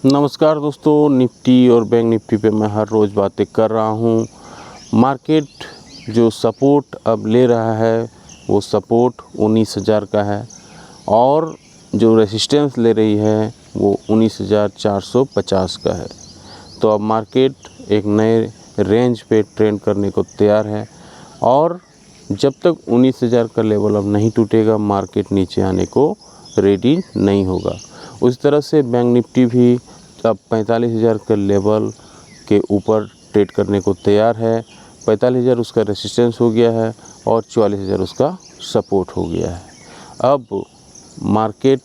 नमस्कार दोस्तों, निफ्टी और बैंक निफ्टी पे मैं हर रोज़ बातें कर रहा हूँ। मार्केट जो सपोर्ट अब ले रहा है वो सपोर्ट 19,000 का है और जो रेसिस्टेंस ले रही है वो 19,450 का है। तो अब मार्केट एक नए रेंज पे ट्रेंड करने को तैयार है और जब तक 19,000 का लेवल अब नहीं टूटेगा मार्केट नीचे आने को रेडी नहीं होगा। उस तरह से बैंक निफ्टी भी अब 45,000 के लेवल के ऊपर ट्रेड करने को तैयार है। 45,000 उसका रेसिस्टेंस हो गया है और 44,000 उसका सपोर्ट हो गया है। अब मार्केट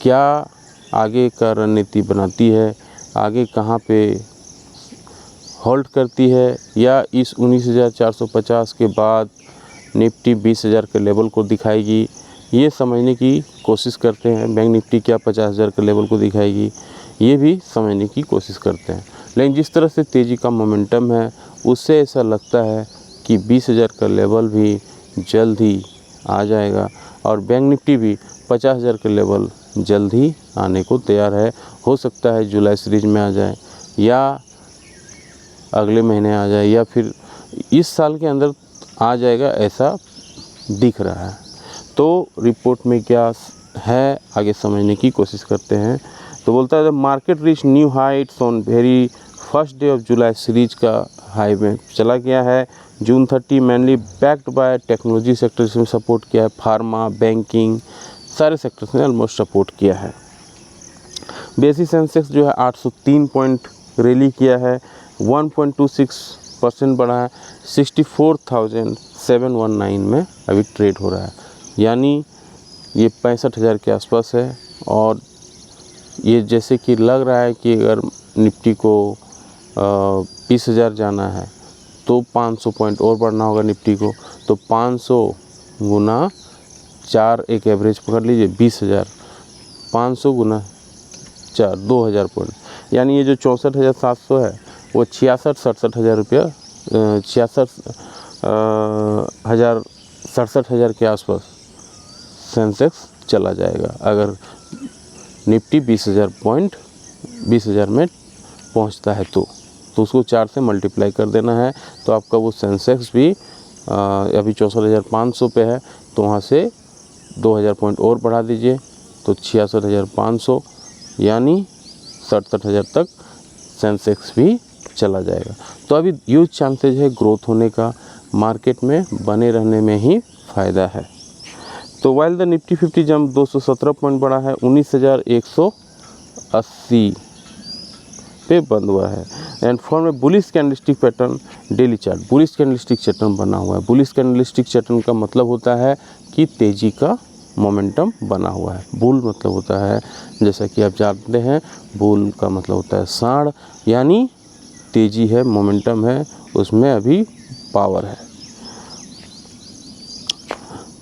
क्या आगे का रणनीति बनाती है, आगे कहाँ पे होल्ड करती है या इस 19,450 के बाद निफ्टी 20,000 के लेवल को दिखाएगी, ये समझने की कोशिश करते हैं। बैंक निफ्टी क्या 50,000 के लेवल को दिखाएगी, ये भी समझने की कोशिश करते हैं। लेकिन जिस तरह से तेज़ी का मोमेंटम है उससे ऐसा लगता है कि 20,000 का लेवल भी जल्द ही आ जाएगा और बैंक निफ्टी भी 50,000 के लेवल जल्द ही आने को तैयार है। हो सकता है जुलाई सीरीज में आ जाए या अगले महीने आ जाए या फिर इस साल के अंदर आ जाएगा, ऐसा दिख रहा है। तो रिपोर्ट में क्या है आगे समझने की कोशिश करते हैं। तो बोलता है market reach new Heights on very first day of July series का हाई में चला गया है। जून 30 mainly backed by technology sector में सपोर्ट किया है, फार्मा, बैंकिंग, सारे सेक्टर्स ने ऑलमोस्ट सपोर्ट किया है। बेसी सेंसेक्स जो है 803 पॉइंट रैली किया है, 1.26% बढ़ा है, 64,719 में अभी ट्रेड हो रहा है, यानी ये 65,000 के आसपास है। और ये जैसे कि लग रहा है कि अगर निफ्टी को 20,000 जाना है तो 500 पॉइंट और बढ़ना होगा निफ्टी को, तो 500 गुना 4 एक एवरेज पकड़ लीजिए, 20,000, 500 गुना 4 2,000 पॉइंट, यानी ये जो 64,700 है वो 66-67,000 रुपया 67,000 के आसपास सेंसेक्स चला जाएगा अगर निफ्टी 20,000 में पहुंचता है तो उसको 4 से मल्टीप्लाई कर देना है। तो आपका वो सेंसेक्स भी अभी 64,500 पे है, तो वहाँ से 2,000 पॉइंट और बढ़ा दीजिए तो 66,500, यानी 67,000 तक सेंसेक्स भी चला जाएगा। तो अभी ह्यूज चांसेज है ग्रोथ होने का, मार्केट में बने रहने में ही फ़ायदा है। तो while the Nifty 50 jump 217 point बढ़ा है, 19,180 पे बंद हुआ है। एंड फॉर्म में bullish candlestick pattern daily chart, bullish candlestick pattern बना हुआ है। बुलिश कैंडलस्टिक पैटर्न का मतलब होता है कि तेज़ी का मोमेंटम बना हुआ है। बुल मतलब होता है, जैसा कि आप जानते हैं, बुल का मतलब होता है साढ़, यानी तेज़ी है, मोमेंटम है, उसमें अभी पावर है।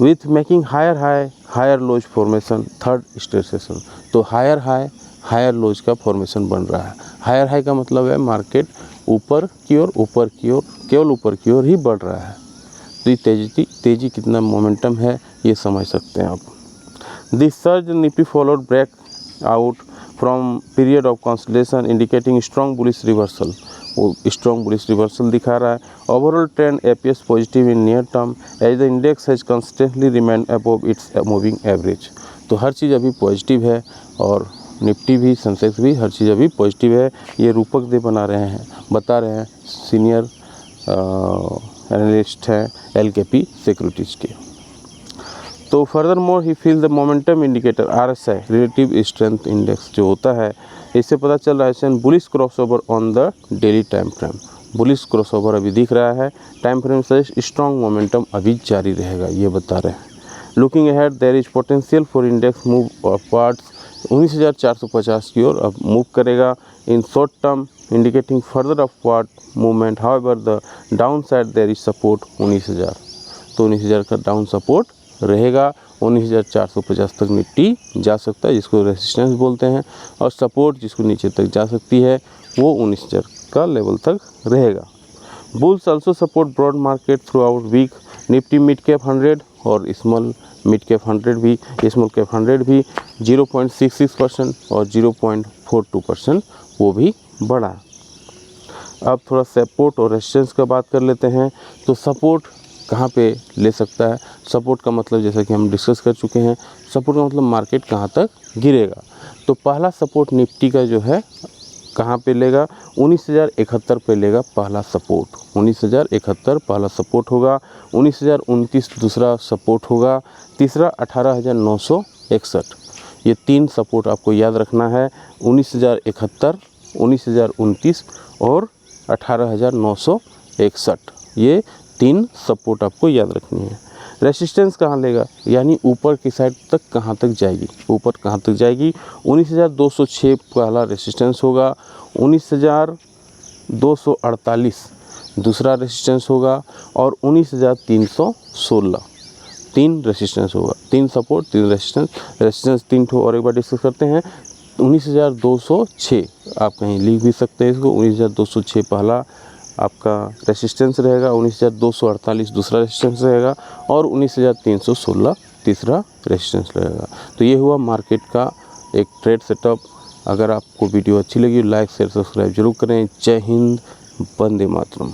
With making higher high higher lows formation third stage session, तो हायर हाई हायर लोज का फॉर्मेशन बन रहा है। हायर हाई का मतलब है मार्केट ऊपर की ओर केवल ऊपर की ओर ही बढ़ रहा है। तो ये तेज़ी कितना मोमेंटम है ये समझ सकते हैं आप। This surge Nifty followed break out from period of consolidation indicating strong bullish reversal, वो स्ट्रॉन्ग बुलिश रिवर्सल दिखा रहा है। Overall trend appears positive in near term as the index has consistently remained above its moving average. तो हर चीज़ अभी positive है और Nifty भी, सेंसेक्स भी, हर चीज़ अभी पॉजिटिव है। ये रूपक दे बता रहे हैं सीनियर एनालिस्ट हैं LKP सिक्योरिटीज़ के। तो further more he feel the momentum indicator RSI relative strength index जो होता है, इससे पता चल रहा है bullish crossover on the daily time frame. Bullish crossover अभी दिख रहा है, टाइम फ्रेम से स्ट्रॉन्ग मोमेंटम अभी जारी रहेगा, ये बता रहे हैं। Looking ahead there is potential for index move upwards, 19,450 की ओर अब मूव करेगा। इन short term indicating further upward movement, however the down side there is support 19,000, तो 19,000 का डाउन सपोर्ट रहेगा। 19,450 तक निफ्टी जा सकता है, जिसको रेसिस्टेंस बोलते हैं, और सपोर्ट जिसको नीचे तक जा सकती है वो 19,000 का लेवल तक रहेगा। Bulls also support broad market throughout week, Nifty mid cap 100 और स्मॉल मिड कैप 100 भी, स्मॉल कैप 100 भी 0.66% और 0.42% वो भी बढ़ा। अब थोड़ा सपोर्ट और रेजिस्टेंस का बात कर लेते हैं। तो सपोर्ट कहाँ पे ले सकता है? सपोर्ट का मतलब जैसा कि हम डिस्कस कर चुके हैं, सपोर्ट का मतलब मार्केट कहाँ तक गिरेगा। तो पहला सपोर्ट निफ्टी का जो है कहाँ पे लेगा? 19,071 पे लेगा पहला सपोर्ट। 19,071 पहला सपोर्ट होगा। 19,029 दूसरा सपोर्ट होगा। तीसरा 18,961। ये 3 सपोर्ट आपको याद रखना है। 19,071, 19,029 और 18,961, ये 3 सपोर्ट आपको याद रखनी है। रेसिस्टेंस कहाँ लेगा, यानी ऊपर की साइड तक कहाँ तक जाएगी, ऊपर कहाँ तक जाएगी? 19,206 पहला रेसिस्टेंस होगा। 19,248 दूसरा रेसिस्टेंस होगा और 19,316 3 रेसिस्टेंस होगा। 3 सपोर्ट 3 रेसिस्टेंस 3 ठो और एक बार डिस्कस करते हैं। 19,206 आप कहीं लिख भी सकते हैं इसको। 19,206 पहला आपका रेसिस्टेंस रहेगा, 19,248 दूसरा रेसिस्टेंस रहेगा और 19,316 तीसरा रेसिस्टेंस रहेगा। तो ये हुआ मार्केट का एक ट्रेड सेटअप। अगर आपको वीडियो अच्छी लगी लाइक शेयर सब्सक्राइब जरूर करें। जय हिंद, वंदे मातरम।